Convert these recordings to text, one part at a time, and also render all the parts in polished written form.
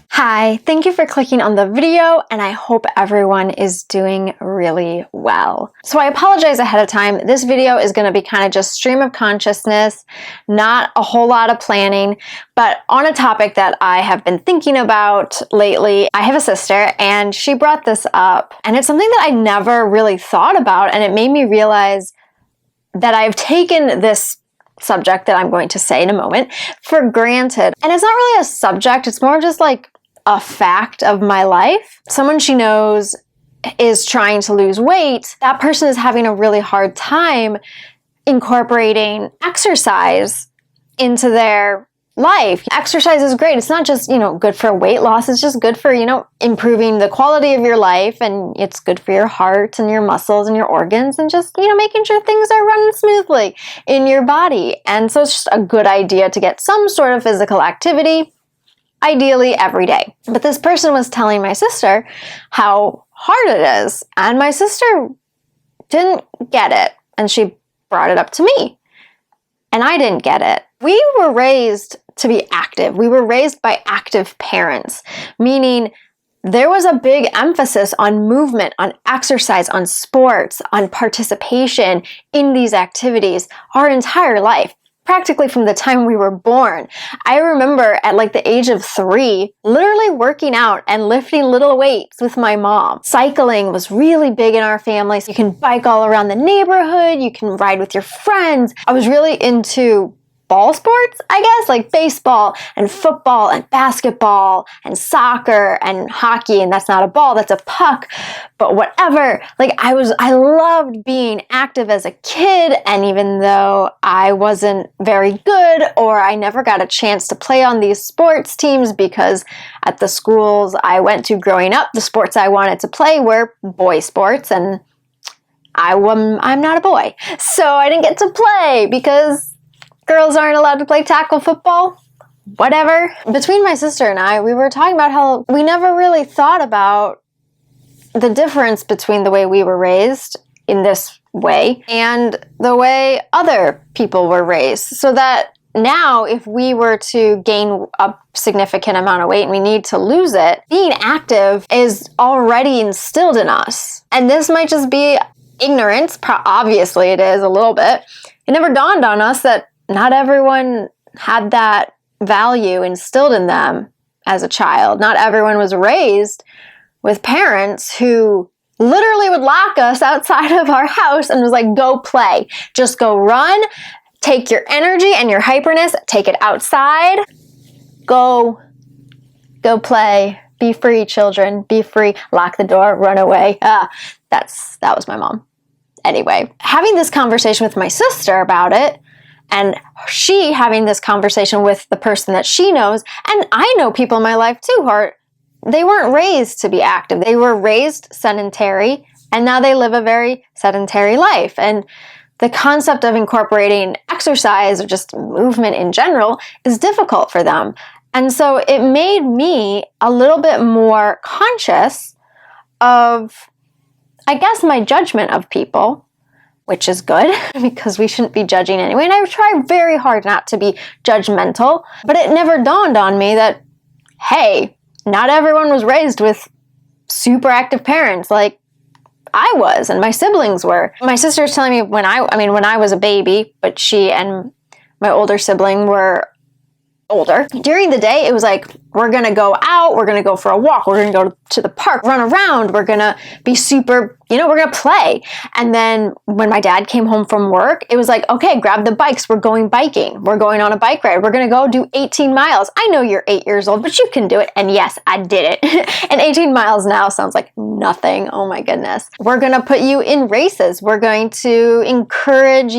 Hi, thank you for clicking on the video, and I hope everyone is doing really well. So I apologize ahead of time. This video is going to be kind of just stream of consciousness, not a whole lot of planning, but on a topic that I have been thinking about lately. I have a sister, and she brought this up, and it's something that I never really thought about, and it made me realize that I've taken this subject that I'm going to say in a moment for granted. And it's not really a subject, it's more just like a fact of my life. Someone she knows is trying to lose weight. That person is having a really hard time incorporating exercise into their life. Exercise is great. It's not just, good for weight loss. It's just good for, improving the quality of your life, and it's good for your heart and your muscles and your organs, and just, making sure things are running smoothly in your body. And so it's just a good idea to get some sort of physical activity, ideally every day. But this person was telling my sister how hard it is, and my sister didn't get it, and she brought it up to me, and I didn't get it. We were raised to be active. We were raised by active parents, meaning there was a big emphasis on movement, on exercise, on sports, on participation in these activities our entire life. Practically from the time we were born. I remember at like the age of 3, literally working out and lifting little weights with my mom. Cycling was really big in our family. So you can bike all around the neighborhood, you can ride with your friends. I was really into ball sports, I guess, like baseball and football and basketball and soccer and hockey, and that's not a ball, that's a puck, but whatever. I loved being active as a kid, and even though I wasn't very good, or I never got a chance to play on these sports teams, because at the schools I went to growing up, the sports I wanted to play were boy sports, and I'm not a boy, so I didn't get to play because girls aren't allowed to play tackle football, whatever. Between my sister and I, we were talking about how we never really thought about the difference between the way we were raised in this way and the way other people were raised. So that now if we were to gain a significant amount of weight and we need to lose it, being active is already instilled in us. And this might just be ignorance. Obviously it is a little bit. It never dawned on us that not everyone had that value instilled in them as a child. Not everyone was raised with parents who literally would lock us outside of our house and was like, go play. Just go run, take your energy and your hyperness, take it outside, go play, be free, children, be free, lock the door, run away. That was my mom. Anyway, having this conversation with my sister about it, and she having this conversation with the person that she knows, and I know people in my life too they weren't raised to be active. They were raised sedentary, and now they live a very sedentary life. And the concept of incorporating exercise or just movement in general is difficult for them. And so it made me a little bit more conscious of, I guess, my judgment of people, which is good because we shouldn't be judging anyway. And I try very hard not to be judgmental, but it never dawned on me that, hey, not everyone was raised with super active parents like I was and my siblings were. My sister was telling me when I was a baby, but she and my older sibling were older. During the day, it was like, we're going to go out, we're going to go for a walk, we're going to go to the park, run around, we're going to be super, we're going to play. And then when my dad came home from work, it was like, okay, grab the bikes, we're going biking, we're going on a bike ride, we're going to go do 18 miles. I know you're 8 years old, but you can do it. And yes, I did it. And 18 miles now sounds like nothing. Oh my goodness. We're going to put you in races. We're going to encourage,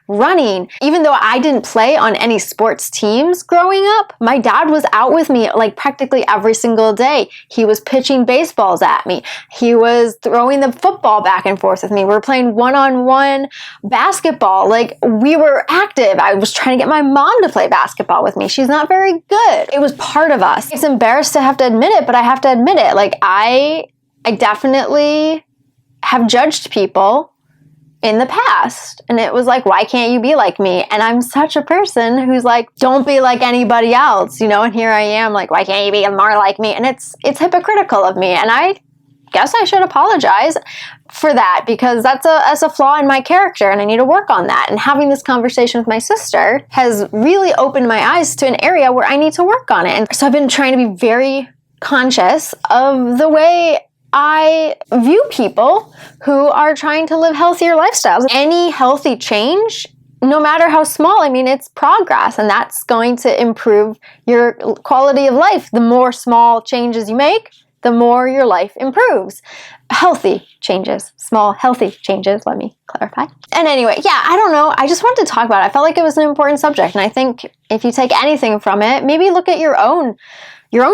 running. Even though I didn't play on any sports teams growing up, my dad was out with me like practically every single day. He was pitching baseballs at me. He was throwing the football back and forth with me. We were playing one-on-one basketball. Like, we were active. I was trying to get my mom to play basketball with me. She's not very good. It was part of us. It's embarrassed to have to admit it, but I have to admit it. Like, I definitely have judged people in the past. And it was like, why can't you be like me? And I'm such a person who's like, don't be like anybody else, you know? And here I am like, why can't you be more like me? And it's hypocritical of me. And I guess I should apologize for that, because that's a flaw in my character and I need to work on that. And having this conversation with my sister has really opened my eyes to an area where I need to work on it. And so I've been trying to be very conscious of the way I view people who are trying to live healthier lifestyles. Any healthy change, no matter how small, I mean, it's progress, and that's going to improve your quality of life. The more small changes you make, the more your life improves. Healthy changes, small, healthy changes, let me clarify. And anyway, yeah, I don't know. I just wanted to talk about it. I felt like it was an important subject. And I think if you take anything from it, maybe look at your own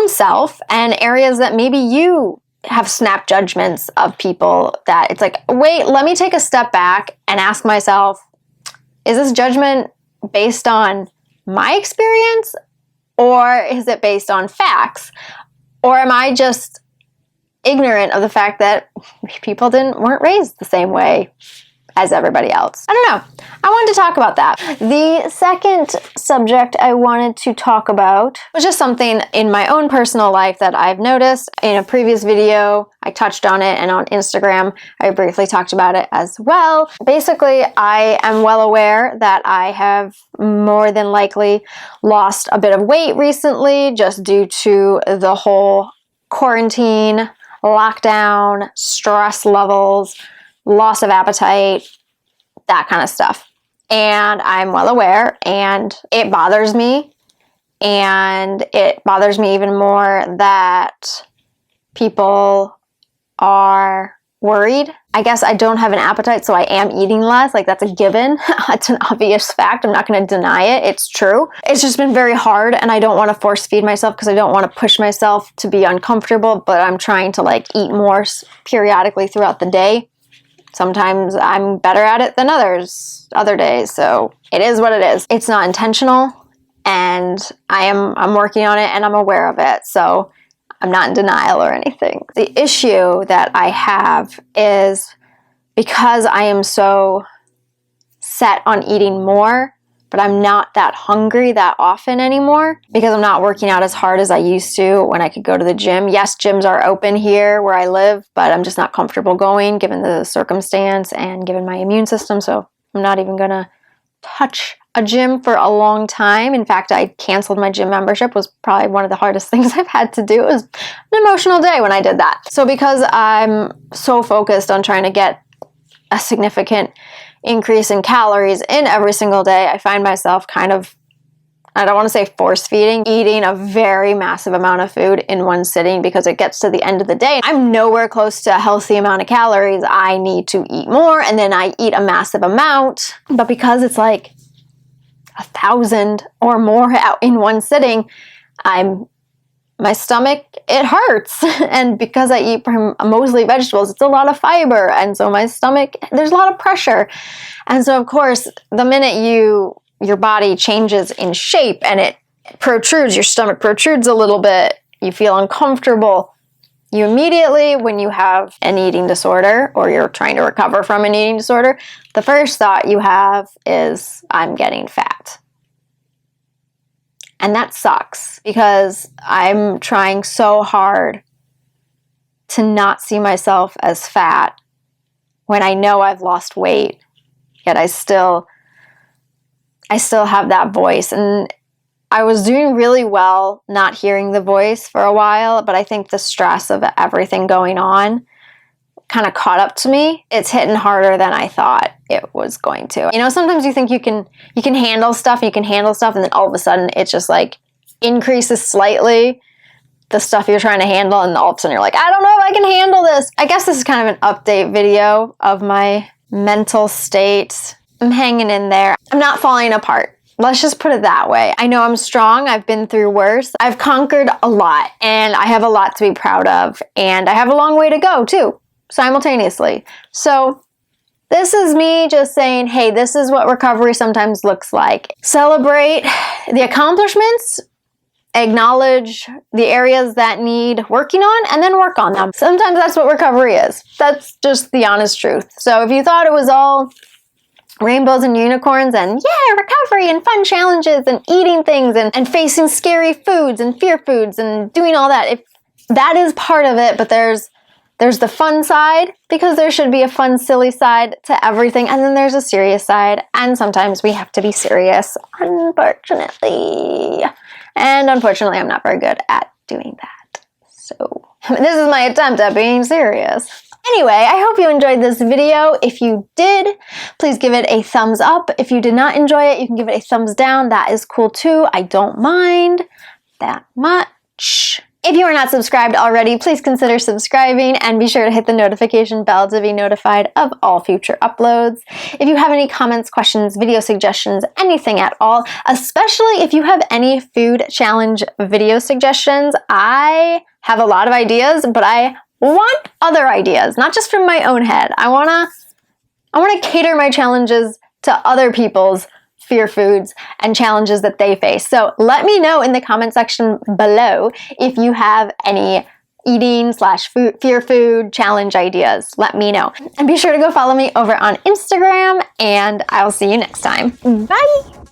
self and areas that maybe you have snap judgments of people that it's like, wait, let me take a step back and ask myself, is this judgment based on my experience, or is it based on facts? Or am I just ignorant of the fact that people weren't raised the same way as everybody else? I don't know. I wanted to talk about that. The second subject I wanted to talk about was just something in my own personal life that I've noticed. In a previous video, I touched on it, and on Instagram, I briefly talked about it as well. Basically, I am well aware that I have more than likely lost a bit of weight recently just due to the whole quarantine, lockdown, stress levels, loss of appetite, that kind of stuff. And I'm well aware, and it bothers me. And it bothers me even more that people are worried. I guess I don't have an appetite, so I am eating less. Like, that's a given. It's an obvious fact. I'm not going to deny it. It's true. It's just been very hard, and I don't want to force feed myself because I don't want to push myself to be uncomfortable, but I'm trying to like eat more periodically throughout the day. Sometimes I'm better at it than other days, so it is what it is. It's not intentional, and I'm working on it, and I'm aware of it, so I'm not in denial or anything. The issue that I have is because I am so set on eating more, but I'm not that hungry that often anymore because I'm not working out as hard as I used to when I could go to the gym. Yes, gyms are open here where I live, but I'm just not comfortable going given the circumstance and given my immune system, so I'm not even gonna touch a gym for a long time. In fact, I canceled my gym membership. Was probably one of the hardest things I've had to do. It was an emotional day when I did that. So because I'm so focused on trying to get a significant increase in calories in every single day, I find myself kind of, I don't want to say force feeding, eating a very massive amount of food in one sitting because it gets to the end of the day. I'm nowhere close to a healthy amount of calories. I need to eat more, and then I eat a massive amount. But because it's like 1,000 or more out in one sitting, my stomach, it hurts. And because I eat mostly vegetables, it's a lot of fiber. And so my stomach, there's a lot of pressure. And so of course, the minute your body changes in shape and it protrudes, your stomach protrudes a little bit, you feel uncomfortable. You immediately, when you have an eating disorder or you're trying to recover from an eating disorder, the first thought you have is, I'm getting fat. And that sucks because I'm trying so hard to not see myself as fat when I know I've lost weight, yet I still have that voice. And I was doing really well not hearing the voice for a while, but I think the stress of everything going on kind of caught up to me. It's hitting harder than I thought it was going to. You know, sometimes you think you can handle stuff, and then all of a sudden it just like increases slightly the stuff you're trying to handle, and all of a sudden you're like, I don't know if I can handle this. I guess this is kind of an update video of my mental state. I'm hanging in there. I'm not falling apart. Let's just put it that way. I know I'm strong. I've been through worse. I've conquered a lot, and I have a lot to be proud of, and I have a long way to go too, simultaneously. So this is me just saying, hey, this is what recovery sometimes looks like. Celebrate the accomplishments acknowledge the areas that need working on, and then work on them. Sometimes that's what recovery is. That's just the honest truth. So if you thought it was all rainbows and unicorns and recovery and fun challenges and eating things and facing scary foods and fear foods and doing all that, if that is part of it, but there's the fun side, because there should be a fun, silly side to everything, and then there's a serious side, and sometimes we have to be serious, unfortunately. And unfortunately, I'm not very good at doing that. So this is my attempt at being serious. Anyway, I hope you enjoyed this video. If you did, please give it a thumbs up. If you did not enjoy it, you can give it a thumbs down. That is cool too. I don't mind that much. If you are not subscribed already, please consider subscribing and be sure to hit the notification bell to be notified of all future uploads. If you have any comments, questions, video suggestions, anything at all, especially if you have any food challenge video suggestions, I have a lot of ideas, but I want other ideas, not just from my own head. I wanna cater my challenges to other people's fear foods and challenges that they face. So let me know in the comment section below if you have any eating / fear food challenge ideas. Let me know. And be sure to go follow me over on Instagram, and I'll see you next time. Bye!